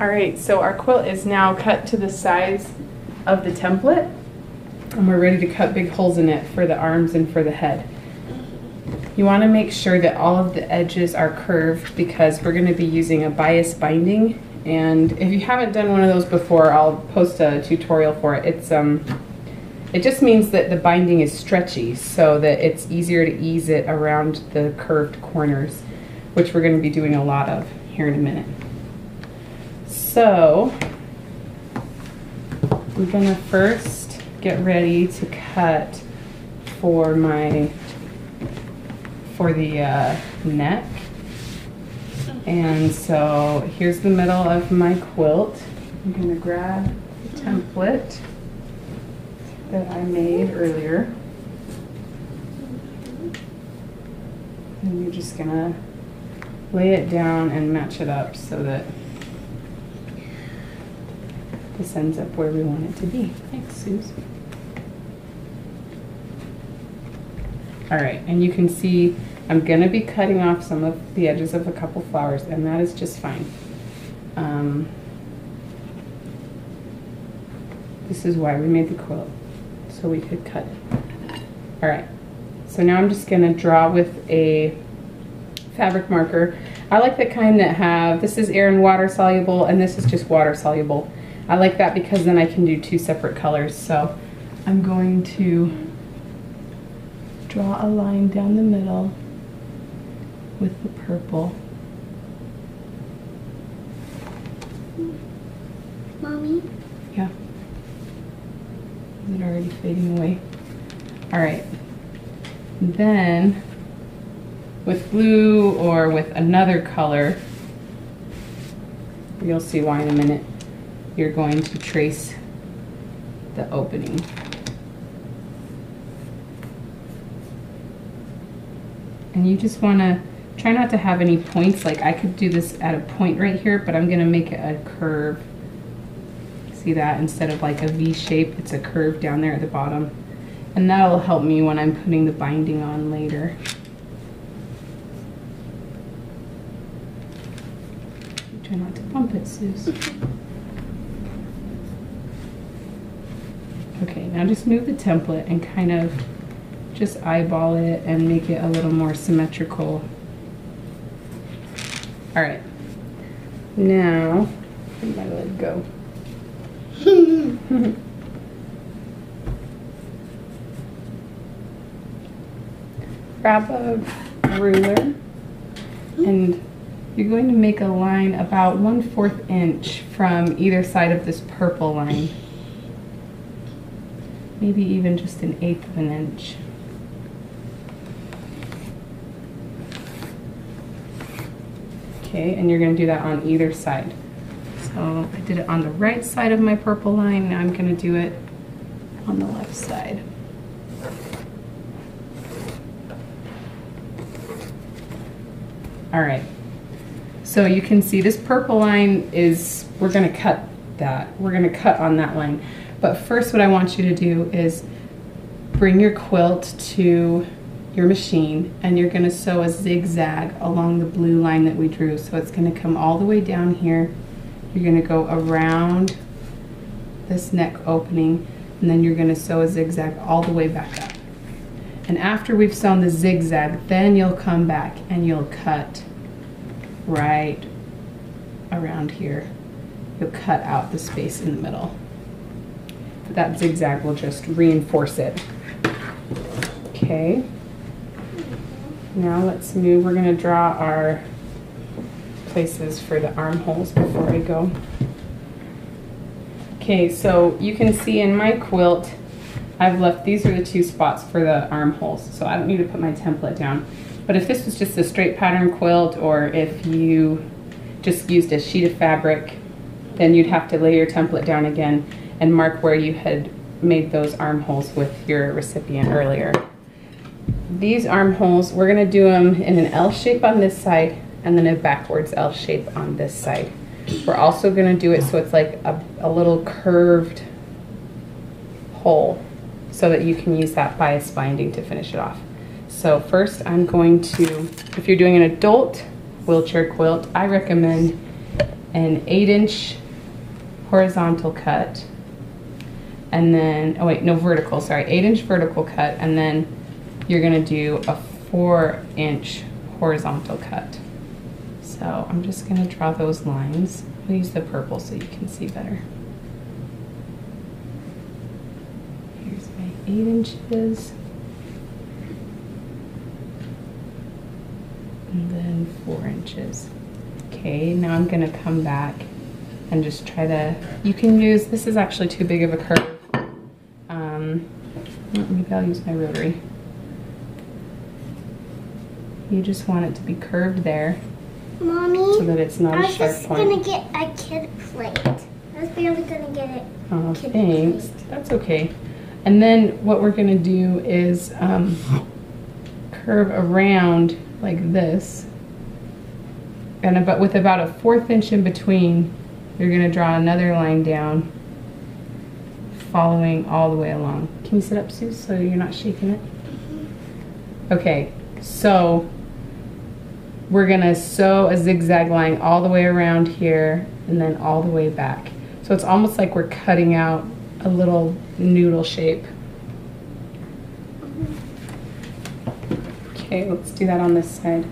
Alright, so our quilt is now cut to the size of the template, and we're ready to cut big holes in it for the arms and for the head. You want to make sure that all of the edges are curved because we're going to be using a bias binding, and if you haven't done one of those before, I'll post a tutorial for it. It just means that the binding is stretchy so that it's easier to ease it around the curved corners, which we're going to be doing a lot of here in a minute. So I'm going to first get ready to cut for the neck. And so here's the middle of my quilt. I'm going to grab the template that I made earlier. And you're just going to lay it down and match it up so that this ends up where we want it to be. Thanks, Suze. Alright, and you can see I'm going to be cutting off some of the edges of a couple flowers, and that is just fine. This is why we made the quilt, so we could cut it. Alright, so now I'm just going to draw with a fabric marker. I like the kind that have, this is air and water soluble, and this is just water soluble. I like that because then I can do two separate colors. So I'm going to draw a line down the middle with the purple. Mommy? Yeah. Is it already fading away? Alright. Then with blue or with another color, you'll see why in a minute, you're going to trace the opening. And you just want to try not to have any points. Like I could do this at a point right here, but I'm going to make it a curve. See that? Instead of like a V shape, it's a curve down there at the bottom. And that'll help me when I'm putting the binding on later. Try not to bump it, Suze. Okay, now just move the template and kind of just eyeball it and make it a little more symmetrical. All right, now let my leg go. Grab a ruler and you're going to make a line about 1/4 inch from either side of this purple line. Maybe even just 1/8 of an inch. Okay, and you're going to do that on either side. So I did it on the right side of my purple line, now I'm going to do it on the left side. All right, so you can see this purple line is, we're going to cut that. We're going to cut on that line. But first what I want you to do is bring your quilt to your machine and you're going to sew a zigzag along the blue line that we drew. So it's going to come all the way down here. You're going to go around this neck opening and then you're going to sew a zigzag all the way back up. And after we've sewn the zigzag, then you'll come back and you'll cut right around here. You'll cut out the space in the middle. That zigzag will just reinforce it. Okay. Now let's move. We're going to draw our places for the armholes before I go. Okay, so you can see in my quilt, I've left, these are the two spots for the armholes, so I don't need to put my template down. But if this was just a straight pattern quilt, or if you just used a sheet of fabric, then you'd have to lay your template down again and mark where you had made those armholes with your recipient earlier. These armholes, we're going to do them in an L shape on this side and then a backwards L shape on this side. We're also going to do it so it's like a little curved hole so that you can use that bias binding to finish it off. So first I'm going to, if you're doing an adult wheelchair quilt, I recommend an 8-inch horizontal cut, and then, oh wait, no, vertical, sorry, 8-inch vertical cut, and then you're gonna do a 4-inch horizontal cut. So I'm just gonna draw those lines. I'll use the purple so you can see better. Here's my 8 inches. And then 4 inches. Okay, now I'm gonna come back and just try to, you can use, this is actually too big of a curve. Maybe I'll use my rotary. You just want it to be curved there. Mommy, so that it's not a sharp point. I was just gonna get a kid plate. I was barely gonna get it. Oh, thanks. That's okay. And then what we're gonna do is curve around like this, and with about a 1/4 inch in between, you're gonna draw another line down, following all the way along. Can you sit up, Sue, so you're not shaking it? Okay, so we're gonna sew a zigzag line all the way around here and then all the way back. So it's almost like we're cutting out a little noodle shape. Okay, let's do that on this side.